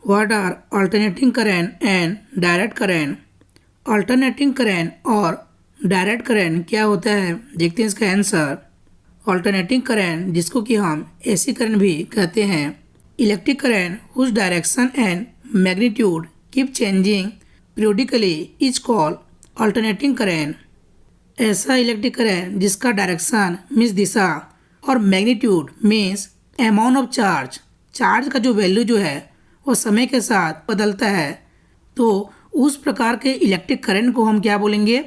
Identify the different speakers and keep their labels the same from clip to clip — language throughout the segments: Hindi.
Speaker 1: What are alternating current and direct current. Alternating current और डायरेक्ट करंट क्या होता है, देखते हैं इसका आंसर। अल्टरनेटिंग करंट, जिसको कि हम एसी करंट भी कहते हैं, electric current whose direction and magnitude keep changing periodically is called alternating current. ऐसा इलेक्ट्रिक करंट जिसका डायरेक्शन मीन्स दिशा और magnitude means amount of charge, charge का जो वैल्यू जो है वो समय के साथ बदलता है, तो उस प्रकार के इलेक्ट्रिक करंट को हम क्या बोलेंगे,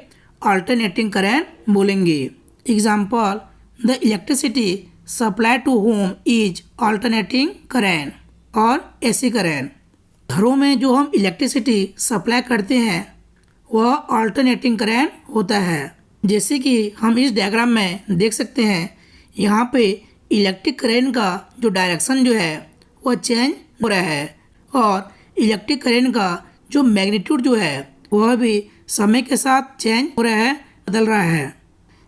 Speaker 1: अल्टरनेटिंग करंट बोलेंगे। Example, the electricity supply to home is alternating current और एसी करंट। घरों में जो हम इलेक्ट्रिसिटी सप्लाई करते हैं वह अल्टरनेटिंग करंट होता है। जैसे कि हम इस डायग्राम में देख सकते हैं, यहाँ पे इलेक्ट्रिक करंट का जो डायरेक्शन जो है वह चेंज हो रहा है और इलेक्ट्रिक करंट का जो मैग्नीट्यूड जो है वह भी समय के साथ चेंज हो रहा है, बदल रहा है।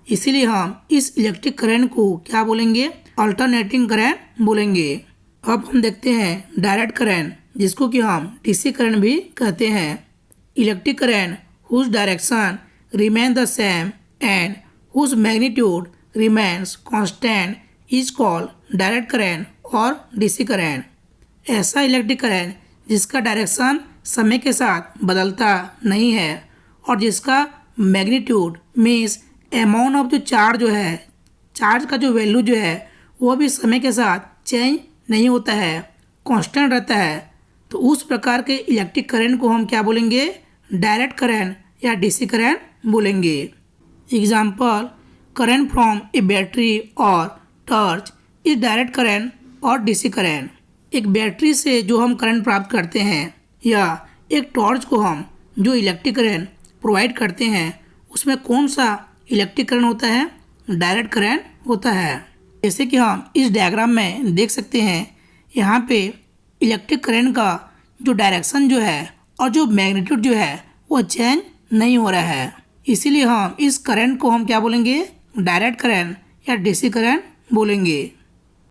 Speaker 1: इसीलिए हम इस इलेक्ट्रिक करंट को क्या बोलेंगे, अल्टरनेटिंग करंट बोलेंगे। अब हम देखते हैं डायरेक्ट करंट, जिसको कि हम डीसी करंट भी कहते हैं। Electric current whose direction remain the same and whose magnitude remains constant is called direct current और डीसी करंट। ऐसा इलेक्ट्रिक करंट जिसका डायरेक्शन समय के साथ बदलता नहीं है और जिसका मैग्नीट्यूड मीन्स अमाउंट ऑफ जो चार्ज जो है, चार्ज का जो वैल्यू जो है वो भी समय के साथ चेंज नहीं होता है, कांस्टेंट रहता है, तो उस प्रकार के इलेक्ट्रिक करंट को हम क्या बोलेंगे, डायरेक्ट करंट या डीसी करंट बोलेंगे। Example, current from A battery और टॉर्च इज डायरेक्ट करंट और डीसी करंट। एक बैटरी से जो हम करंट प्राप्त करते हैं या एक टॉर्च को हम जो इलेक्ट्रिक करंट प्रोवाइड करते हैं, उसमें कौन सा इलेक्ट्रिक करंट होता है, डायरेक्ट करंट होता है। जैसे कि हम इस डायग्राम में देख सकते हैं, यहाँ पे इलेक्ट्रिक करंट का जो डायरेक्शन जो है और जो मैग्नीट्यूड जो है वो चेंज नहीं हो रहा है। इसीलिए हम इस करंट को हम क्या बोलेंगे, डायरेक्ट करंट या डीसी करंट बोलेंगे।